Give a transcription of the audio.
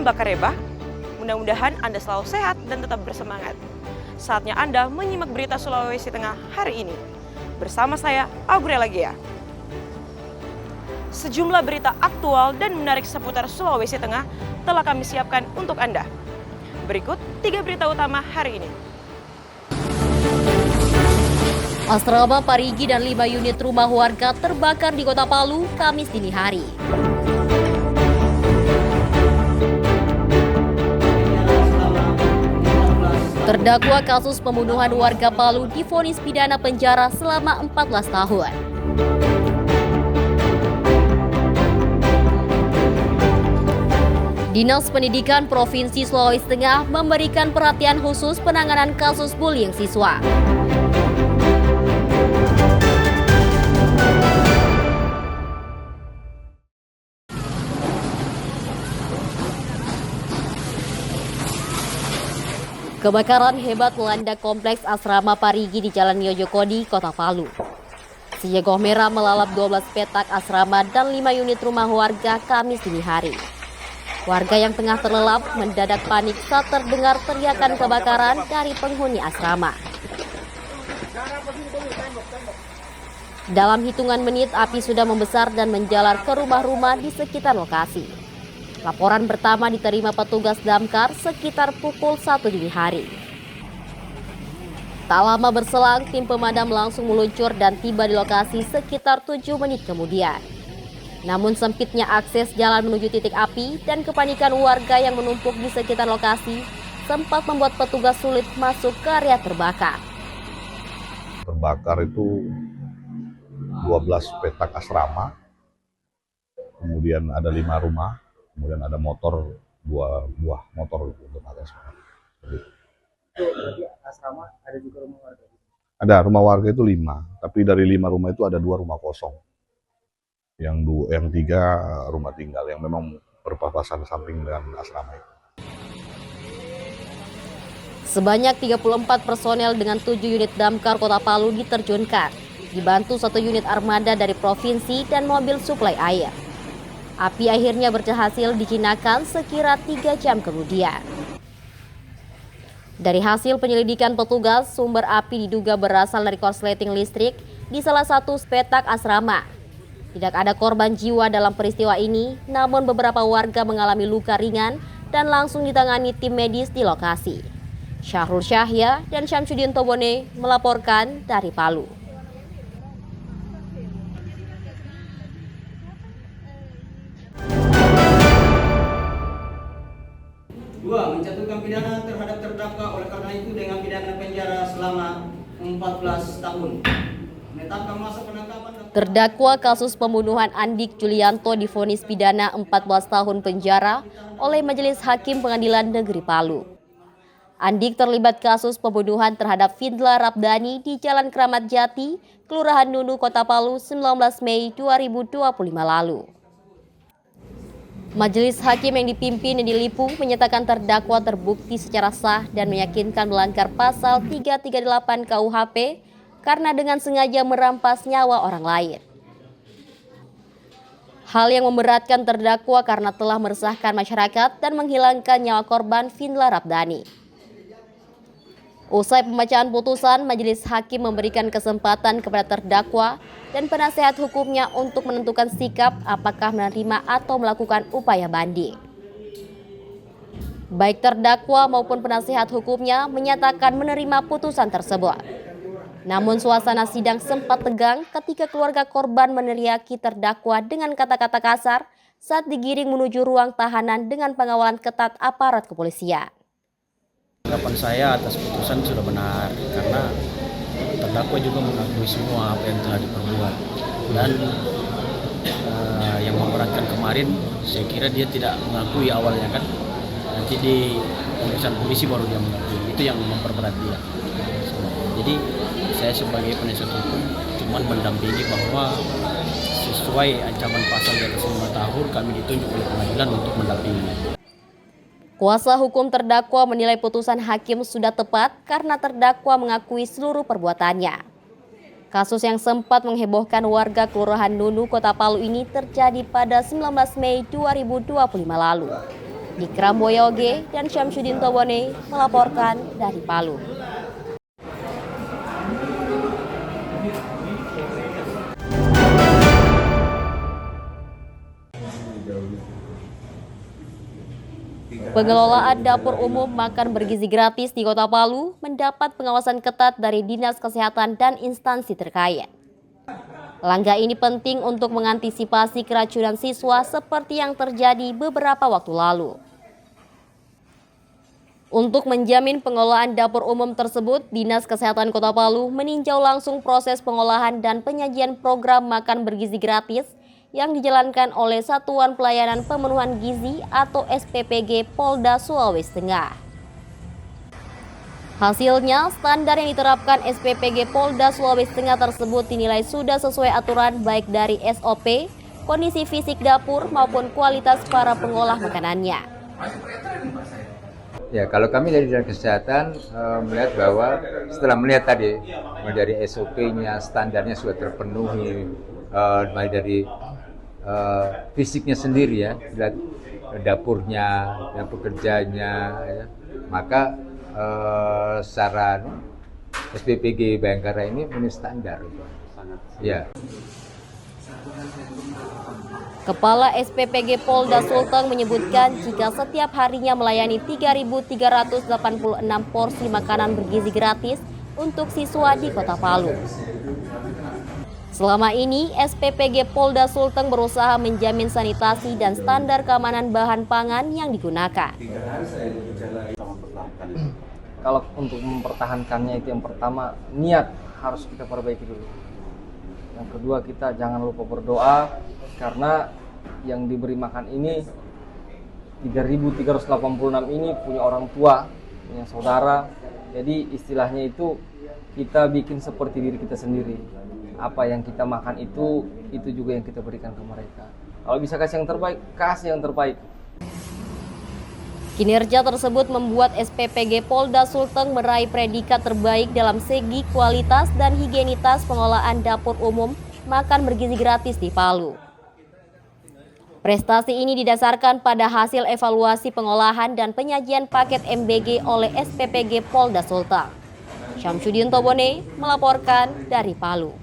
Mbak Kareba. Mudah-mudahan Anda selalu sehat dan tetap bersemangat. Saatnya Anda menyimak berita Sulawesi Tengah hari ini. Bersama saya, Aurelia Gia. Sejumlah berita aktual dan menarik seputar Sulawesi Tengah telah kami siapkan untuk Anda. Berikut 3 berita utama hari ini. Asrama Parigi dan 5 unit rumah warga terbakar di Kota Palu Kamis dini hari. Terdakwa kasus pembunuhan warga Palu divonis pidana penjara selama 14 tahun. Dinas Pendidikan Provinsi Sulawesi Tengah memberikan perhatian khusus penanganan kasus bullying siswa. Kebakaran hebat melanda kompleks asrama Parigi di Jalan Yojokodi, Kota Palu. Si jagoh merah melalap 12 petak asrama dan 5 unit rumah warga Kamis dini hari. Warga yang tengah terlelap mendadak panik saat terdengar teriakan kebakaran dari penghuni asrama. Dalam hitungan menit, api sudah membesar dan menjalar ke rumah-rumah di sekitar lokasi. Laporan pertama diterima petugas damkar sekitar pukul 1 dini hari. Tak lama berselang, tim pemadam langsung meluncur dan tiba di lokasi sekitar 7 menit kemudian. Namun sempitnya akses jalan menuju titik api dan kepanikan warga yang menumpuk di sekitar lokasi sempat membuat petugas sulit masuk ke area terbakar. Terbakar itu 12 petak asrama, kemudian ada 5 rumah, kemudian ada motor, 2 buah motor untuk asrama. Jadi asrama ada juga rumah warga? Ada rumah warga itu 5, tapi dari 5 rumah itu ada 2 rumah kosong. Yang 3 rumah tinggal yang memang berpapasan samping dengan asrama itu. Sebanyak 34 personel dengan 7 unit damkar Kota Palu diterjunkan, dibantu 1 unit armada dari provinsi dan mobil suplai air. Api akhirnya berhasil dijinakan sekira 3 jam kemudian. Dari hasil penyelidikan petugas, sumber api diduga berasal dari korsleting listrik di salah satu petak asrama. Tidak ada korban jiwa dalam peristiwa ini, namun beberapa warga mengalami luka ringan dan langsung ditangani tim medis di lokasi. Syahrul Syahya dan Syamsuddin Tobone melaporkan dari Palu. Dua, menjatuhkan pidana terhadap terdakwa oleh karena itu dengan pidana penjara selama 14 tahun. Menetapkan masa penangkapan. Terdakwa kasus pembunuhan Andik Julianto divonis pidana 14 tahun penjara oleh Majelis Hakim Pengadilan Negeri Palu. Andik terlibat kasus pembunuhan terhadap Findla Rabdani di Jalan Kramat Jati, Kelurahan Nunu, Kota Palu 19 Mei 2025 lalu. Majelis Hakim yang dipimpin Edi Lipu menyatakan terdakwa terbukti secara sah dan meyakinkan melanggar pasal 338 KUHP karena dengan sengaja merampas nyawa orang lain. Hal yang memberatkan terdakwa karena telah meresahkan masyarakat dan menghilangkan nyawa korban Findla Rabdani. Usai pembacaan putusan, Majelis Hakim memberikan kesempatan kepada terdakwa dan penasehat hukumnya untuk menentukan sikap apakah menerima atau melakukan upaya banding. Baik terdakwa maupun penasehat hukumnya menyatakan menerima putusan tersebut. Namun suasana sidang sempat tegang ketika keluarga korban meneriaki terdakwa dengan kata-kata kasar saat digiring menuju ruang tahanan dengan pengawalan ketat aparat kepolisian. Tanggapan saya atas putusan sudah benar karena terdakwa juga mengakui semua apa yang telah diperbuat dan yang memberatkan kemarin saya kira dia tidak mengakui awalnya kan, nanti di pemeriksaan polisi baru dia mengakui, itu yang memperberat dia. Jadi saya sebagai penasihat hukum cuman mendampingi bahwa sesuai ancaman pasal di atas 5 tahun kami ditunjuk oleh pengadilan untuk mendampingi. Kuasa hukum terdakwa menilai putusan hakim sudah tepat karena terdakwa mengakui seluruh perbuatannya. Kasus yang sempat menghebohkan warga Kelurahan Nunu, Kota Palu ini terjadi pada 19 Mei 2025 lalu. Dikram Boyoge dan Syamsuddin Tobone melaporkan dari Palu. Pengelolaan dapur umum makan bergizi gratis di Kota Palu mendapat pengawasan ketat dari Dinas Kesehatan dan instansi terkait. Langkah ini penting untuk mengantisipasi keracunan siswa seperti yang terjadi beberapa waktu lalu. Untuk menjamin pengelolaan dapur umum tersebut, Dinas Kesehatan Kota Palu meninjau langsung proses pengolahan dan penyajian program makan bergizi gratis yang dijalankan oleh Satuan Pelayanan Pemenuhan Gizi atau SPPG Polda Sulawesi Tengah. Hasilnya, standar yang diterapkan SPPG Polda Sulawesi Tengah tersebut dinilai sudah sesuai aturan baik dari SOP, kondisi fisik dapur maupun kualitas para pengolah makanannya. Ya, kalau kami dari Dinas Kesehatan melihat bahwa setelah melihat tadi dari SOP-nya, standarnya sudah terpenuhi, mulai dari fisiknya sendiri ya, dapurnya, dapur kerjanya, ya, maka secara SPPG Bayangkara ini memenuhi standar. Ya. Kepala SPPG Polda Sulteng menyebutkan jika setiap harinya melayani 3.386 porsi makanan bergizi gratis untuk siswa di Kota Palu. Selama ini, SPPG Polda Sulteng berusaha menjamin sanitasi dan standar keamanan bahan pangan yang digunakan. Kalau untuk mempertahankannya itu yang pertama, niat harus kita perbaiki dulu. Yang kedua, kita jangan lupa berdoa, karena yang diberi makan ini 3.386 ini punya orang tua, punya saudara. Jadi istilahnya itu kita bikin seperti diri kita sendiri. Apa yang kita makan itu juga yang kita berikan ke mereka. Kalau bisa kasih yang terbaik, kasih yang terbaik. Kinerja tersebut membuat SPPG Polda Sulteng meraih predikat terbaik dalam segi kualitas dan higienitas pengolahan dapur umum makan bergizi gratis di Palu. Prestasi ini didasarkan pada hasil evaluasi pengolahan dan penyajian paket MBG oleh SPPG Polda Sulteng. Syamsuddin Tobone melaporkan dari Palu.